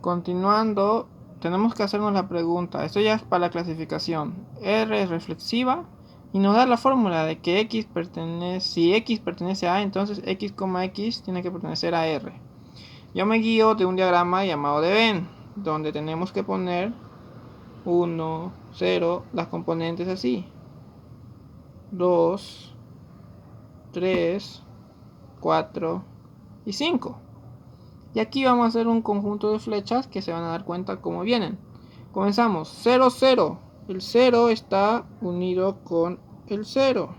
Continuando, tenemos que hacernos la pregunta. Esto ya es para la clasificación. R es reflexiva y nos da la fórmula de que si X pertenece a A, entonces X, X tiene que pertenecer a R. Yo me guío de un diagrama llamado de Venn, donde tenemos que poner 1, 0, las componentes así. 2, 3, 4 y 5. Y aquí vamos a hacer un conjunto de flechas que se van a dar cuenta cómo vienen. Comenzamos 0, 0. El 0 está unido con el 0.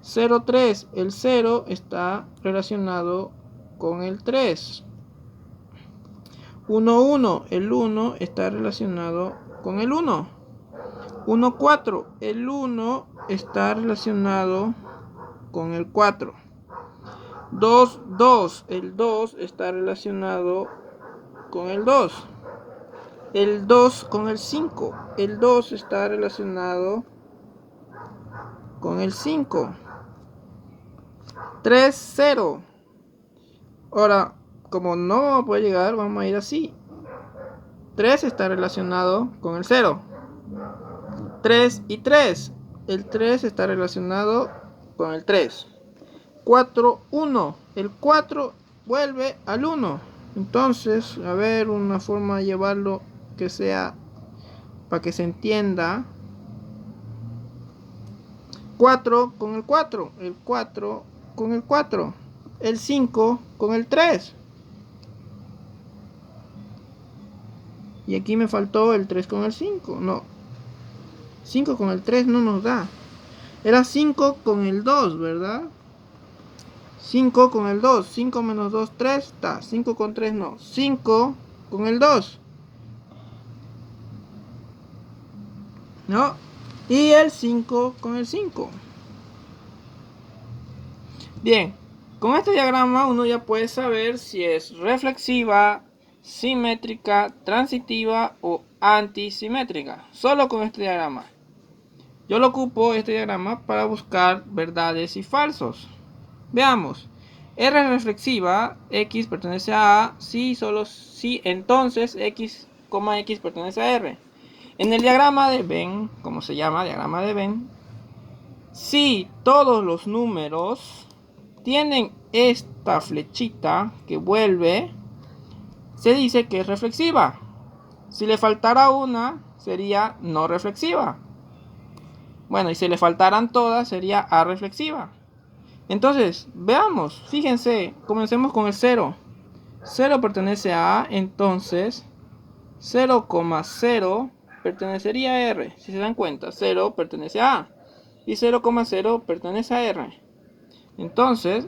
0, 3. El 0 está relacionado con el 3. 1, 1. El 1 está relacionado con el 1. 1, 4. El 1 está relacionado con el 4. 2, 2. El 2 está relacionado con el 2. El 2 con el 5. El 2 está relacionado con el 5. 3, 0. Ahora, como no puede llegar, vamos a ir así. 3 está relacionado con el 0. 3 y 3. El 3 está relacionado con el 3. 4, 1. El 4 vuelve al 1. Entonces, a ver, una forma de llevarlo que sea para que se entienda. 4 con el 4. El 4 con el 4. El 5 con el 3. Y aquí me faltó el 3 con el 5. No. 5 con el 3 no nos da. Era 5 con el 2, ¿verdad? 5 con el 2. 5 menos 2, 3. Está. 5 con 3 no. 5 con el 2. ¿No? Y el 5 con el 5. Bien. Con este diagrama uno ya puede saber si es reflexiva, simétrica, transitiva o antisimétrica. Solo con este diagrama. Yo lo ocupo este diagrama para buscar verdades y falsos. Veamos. R es reflexiva, X pertenece a A, si solo si entonces X, X pertenece a R. En el diagrama de Venn, como se llama, diagrama de Venn, si todos los números tienen esta flechita que vuelve, se dice que es reflexiva. Si le faltara una, sería no reflexiva. Bueno, y si le faltaran todas, sería areflexiva. Entonces, veamos, fíjense, comencemos con el 0. 0 pertenece a A, entonces 0,0 pertenecería a R. Si se dan cuenta, 0 pertenece a A y 0,0 pertenece a R. Entonces,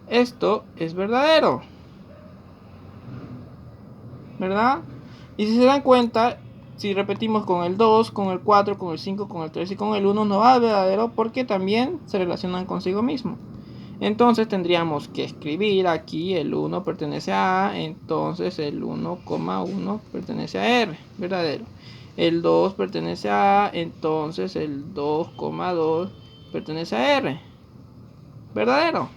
esto es verdadero, ¿verdad? Y si se dan cuenta, si repetimos con el 2, con el 4, con el 5, con el 3 y con el 1, no va a verdadero porque también se relacionan consigo mismo. Entonces tendríamos que escribir aquí el 1 pertenece a A, entonces el 1,1 pertenece a R, verdadero. El 2 pertenece a A, entonces el 2,2 pertenece a R, verdadero.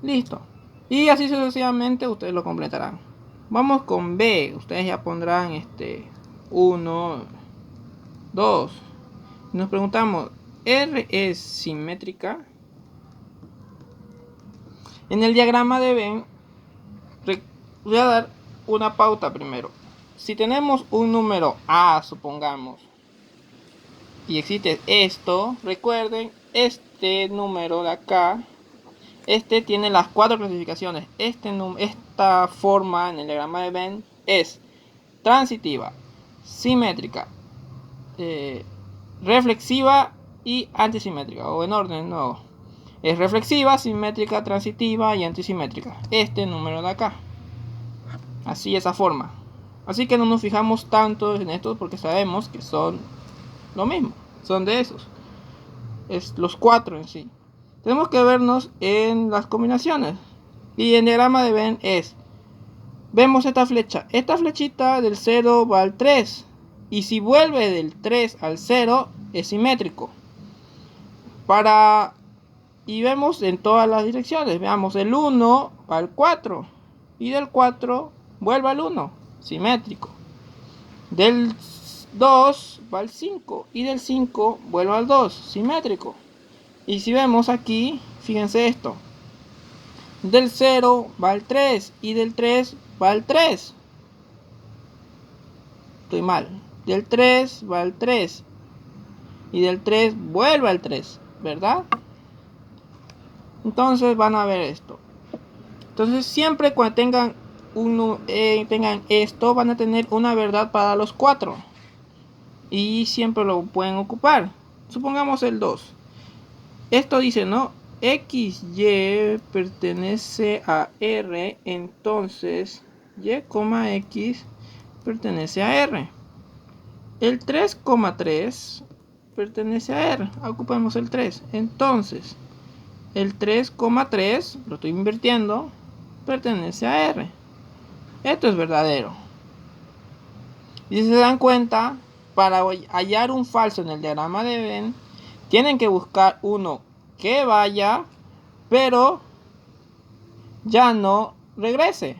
Listo. Y así sucesivamente ustedes lo completarán. Vamos con B. Ustedes ya pondrán 1, 2. Nos preguntamos, ¿R es simétrica? En el diagrama de Venn, voy a dar una pauta primero. Si tenemos un número A, supongamos, y existe esto, recuerden, este número de acá, tiene las 4 clasificaciones. Esta forma en el diagrama de Venn es transitiva, simétrica, reflexiva y antisimétrica, o en orden nuevo. Es reflexiva, simétrica, transitiva y antisimétrica. Este número de acá. Así, esa forma. Así que no nos fijamos tanto en estos porque sabemos que son lo mismo. Son de esos. Es los 4 en sí. Tenemos que vernos en las combinaciones. Y en el diagrama de Venn vemos esta flecha. Esta flechita del 0 va al 3. Y si vuelve del 3 al 0 es simétrico. Y vemos en todas las direcciones. Veamos, el 1 va al 4. Y del 4 vuelve al 1, simétrico. Del 2 va al 5 y del 5 vuelve al 2, simétrico. Y si vemos aquí, fíjense esto. Del 0 va al 3 y del 3 va al 3. Estoy mal. Del 3 va al 3 y del 3 vuelve al 3, ¿verdad? Entonces van a ver esto. Entonces siempre cuando tengan esto, van a tener una verdad para los 4 y siempre lo pueden ocupar. Supongamos el 2. Esto dice, ¿no? XY pertenece a R, entonces Y, X pertenece a R. El 3,3 pertenece a R. Ocupemos el 3. Entonces, el 3,3, lo estoy invirtiendo, pertenece a R. Esto es verdadero. Y si se dan cuenta, para hallar un falso en el diagrama de Venn, tienen que buscar uno que vaya, pero ya no regrese.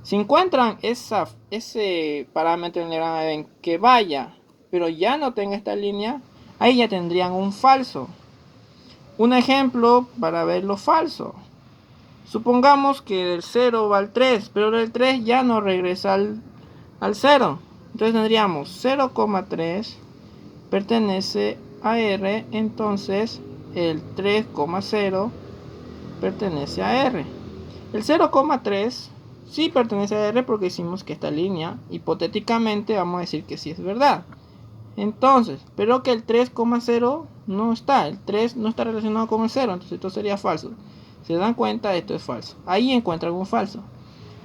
Si encuentran ese parámetro en el diagrama de Venn que vaya, pero ya no tenga esta línea, ahí ya tendrían un falso. Un ejemplo para ver lo falso. Supongamos que del 0 va al 3, pero del 3 ya no regresa al 0. Entonces tendríamos 0,3 pertenece a R, entonces el 3,0 pertenece a R. El 0,3 sí pertenece a R porque hicimos que esta línea, hipotéticamente, vamos a decir que sí es verdad. Entonces, pero que el 3,0 no está, el 3 no está relacionado con el 0, entonces esto sería falso. Si se dan cuenta, esto es falso. Ahí encuentran un falso.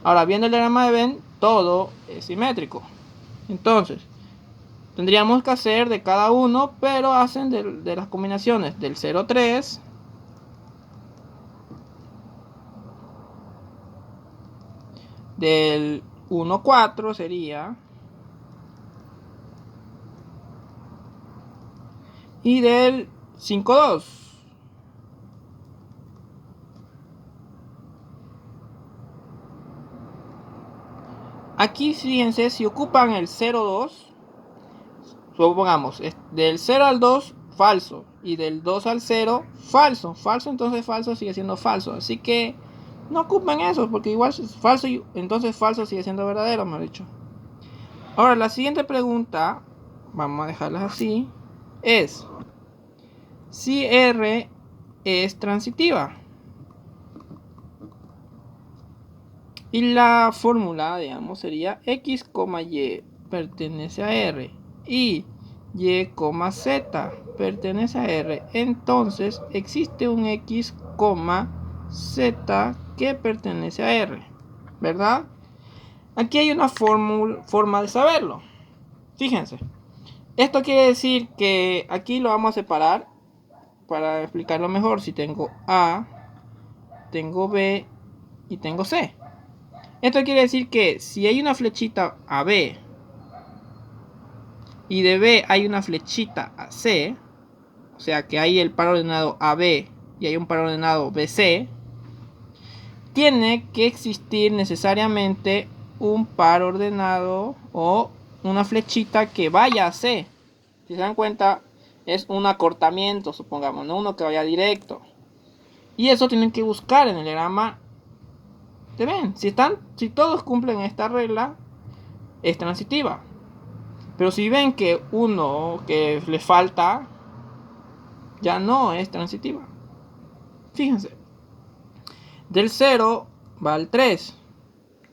Ahora, viendo el diagrama de Venn, todo es simétrico. Entonces, tendríamos que hacer de cada uno, pero hacen de las combinaciones del 0,3, del 1,4 sería, y del 5,2. Aquí fíjense, si ocupan el 0,2, supongamos, del 0 al 2, falso, y del 2 al 0, falso. Falso, entonces falso sigue siendo falso. Así que no ocupen eso, porque igual es falso, y entonces falso sigue siendo verdadero, me han dicho. Ahora, la siguiente pregunta, vamos a dejarlas así, es si R es transitiva. Y la fórmula, digamos, sería X, Y pertenece a R y Y, Z pertenece a R. Entonces existe un X, Z que pertenece a R, ¿verdad? Aquí hay una forma de saberlo. Fíjense. Esto quiere decir que aquí lo vamos a separar para explicarlo mejor. Si tengo A, tengo B y tengo C. Esto quiere decir que si hay una flechita a B y de B hay una flechita a C, o sea que hay el par ordenado AB y hay un par ordenado BC, tiene que existir necesariamente un par ordenado o una flechita que vaya a C. Si se dan cuenta, es un acortamiento, supongamos, no uno que vaya directo. Y eso tienen que buscar en el diagrama. ¿Te ven? Si todos cumplen esta regla, es transitiva. Pero si ven que uno que le falta, ya no es transitiva. Fíjense. Del 0 va al 3.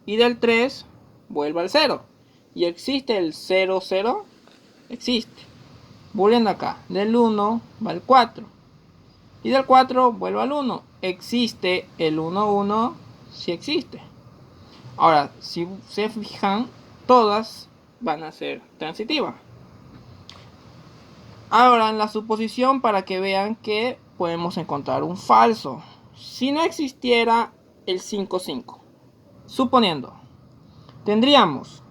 Y del 3 vuelve al 0. ¿Y existe el 0, 0? Existe. Volviendo acá. Del 1 va al 4. Y del 4 vuelve al 1. ¿Existe el 1, 1? Sí existe. Ahora, si se fijan, todas van a ser transitivas. Ahora, en la suposición, para que vean que podemos encontrar un falso. Si no existiera el 5, 5, suponiendo, tendríamos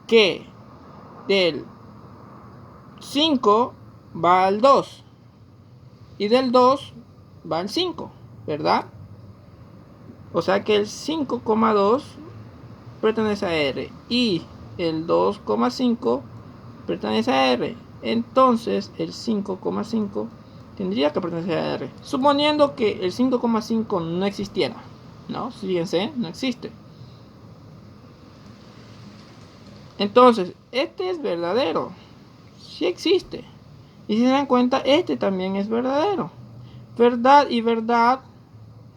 que del 5 va al 2 y del 2 va al 5, ¿verdad? O sea que el 5,2 pertenece a R y el 2,5 pertenece a R, entonces el 5,5 tendría que pertenecer a R, suponiendo que el 5,5 no existiera, ¿no? Fíjense, no existe. Entonces, este es verdadero, sí existe. Y si se dan cuenta, este también es verdadero. Verdad y verdad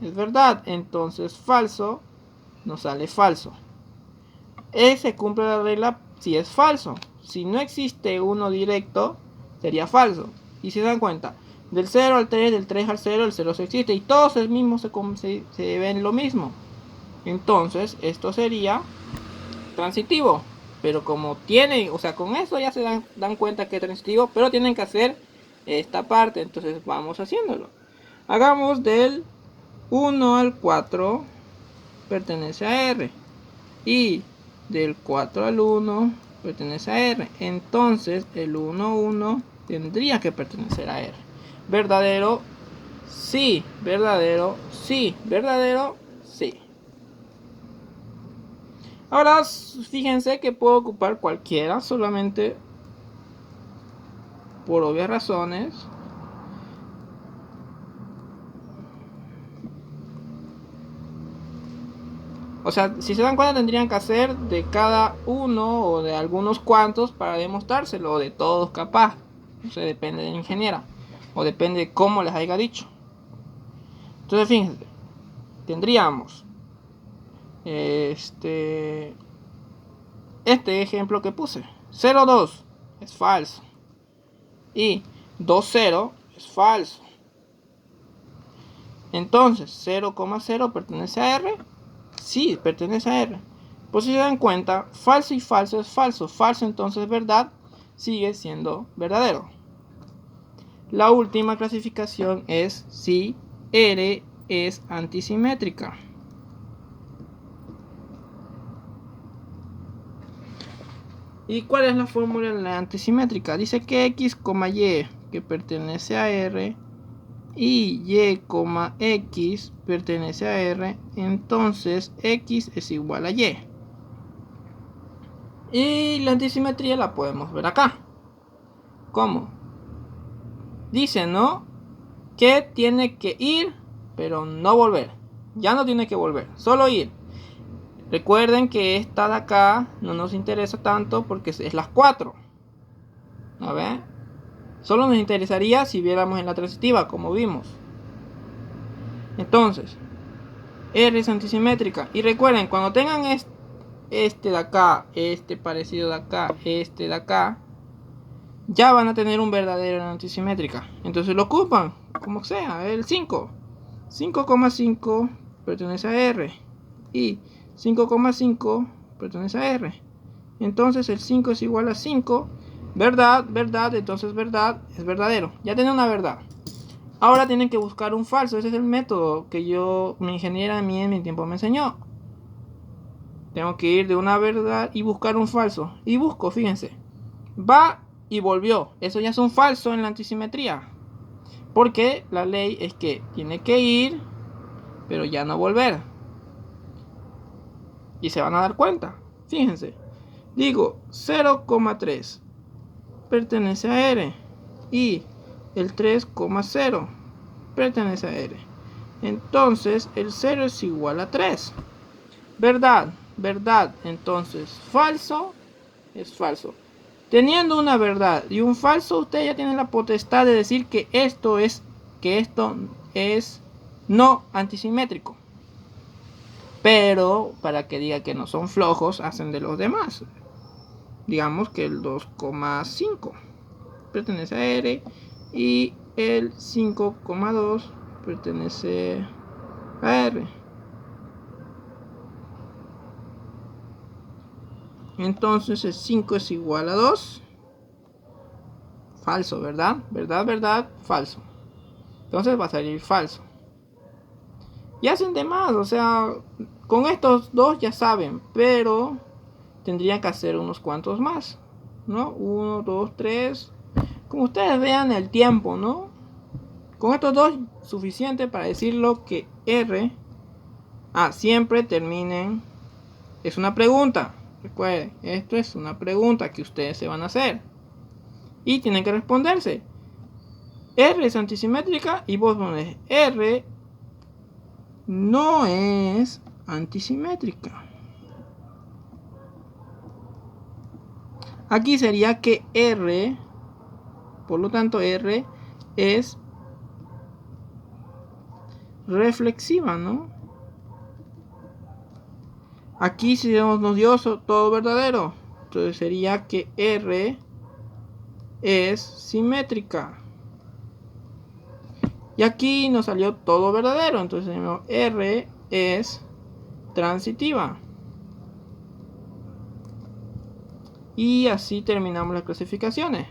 es verdad, entonces falso nos sale falso. Se cumple la regla si es falso. Si no existe uno directo, sería falso. Y si se dan cuenta, del 0 al 3, del 3 al 0, el 0 se existe. Y todos el mismo se ven lo mismo. Entonces, esto sería transitivo. Pero como tienen, o sea, con eso ya se dan cuenta que es transitivo. Pero tienen que hacer esta parte. Entonces vamos haciéndolo. Hagamos del 1 al 4 pertenece a R. Y del 4 al 1 pertenece a R. Entonces el 1, 1 tendría que pertenecer a R. Verdadero, sí. Verdadero, sí. Verdadero, sí. Ahora fíjense que puedo ocupar cualquiera, solamente por obvias razones. O sea, si se dan cuenta, tendrían que hacer de cada uno o de algunos cuantos para demostrárselo, o de todos capaz. O sea, depende de la ingeniera, o depende de cómo les haya dicho. Entonces, fíjense, tendríamos este ejemplo que puse. 0,2 es falso. Y 2,0 es falso. Entonces, 0,0 pertenece a R. Sí, pertenece a R. Pues si se dan cuenta, falso y falso es falso. Falso entonces verdad sigue siendo verdadero. La última clasificación es si R es antisimétrica. ¿Y cuál es la fórmula de la antisimétrica? Dice que X, Y, que pertenece a R, y Y, X pertenece a R, entonces X es igual a Y. Y la antisimetría la podemos ver acá. ¿Cómo? Dice, ¿no? Que tiene que ir, pero no volver. Ya no tiene que volver, solo ir. Recuerden que esta de acá no nos interesa tanto porque es las 4. A ver. Solo nos interesaría si viéramos en la transitiva, como vimos. Entonces, R es antisimétrica. Y recuerden, cuando tengan este de acá, este parecido de acá, este de acá, ya van a tener un verdadero antisimétrica. Entonces lo ocupan, como sea, el 5. 5,5 pertenece a R. Y 5,5 pertenece a R. Entonces el 5 es igual a 5. Verdad, verdad, entonces verdad es verdadero. Ya tienen una verdad. Ahora tienen que buscar un falso. Ese es el método que mi ingeniera a mí en mi tiempo me enseñó. Tengo que ir de una verdad y buscar un falso. Y busco, fíjense. Va y volvió. Eso ya es un falso en la antisimetría. Porque la ley es que tiene que ir, pero ya no volver. Y se van a dar cuenta. Fíjense. Digo 0,3 pertenece a R. Y el 3,0 pertenece a R. Entonces el 0 es igual a 3. Verdad, verdad. Entonces falso es falso. Teniendo una verdad y un falso, usted ya tiene la potestad de decir que esto es no antisimétrico. Pero para que diga que no son flojos, hacen de los demás. Digamos que el 2,5 pertenece a R y el 5,2 pertenece a R. Entonces el 5 es igual a 2. Falso, ¿verdad? Verdad, verdad, falso. Entonces va a salir falso. Y hacen de más, o sea, con estos dos ya saben, pero tendrían que hacer unos cuantos más, ¿no? 1, 2, 3. Como ustedes vean el tiempo, ¿no? Con estos dos suficiente para decirlo que R siempre terminen Es una pregunta. Recuerden, esto es una pregunta que ustedes se van a hacer. Y tienen que responderse. R es antisimétrica y vos pones R no es antisimétrica. Aquí sería que R, por lo tanto R es reflexiva, ¿no? Aquí si nos dio todo verdadero, entonces sería que R es simétrica. Y aquí nos salió todo verdadero, entonces R es transitiva. Y así terminamos las clasificaciones.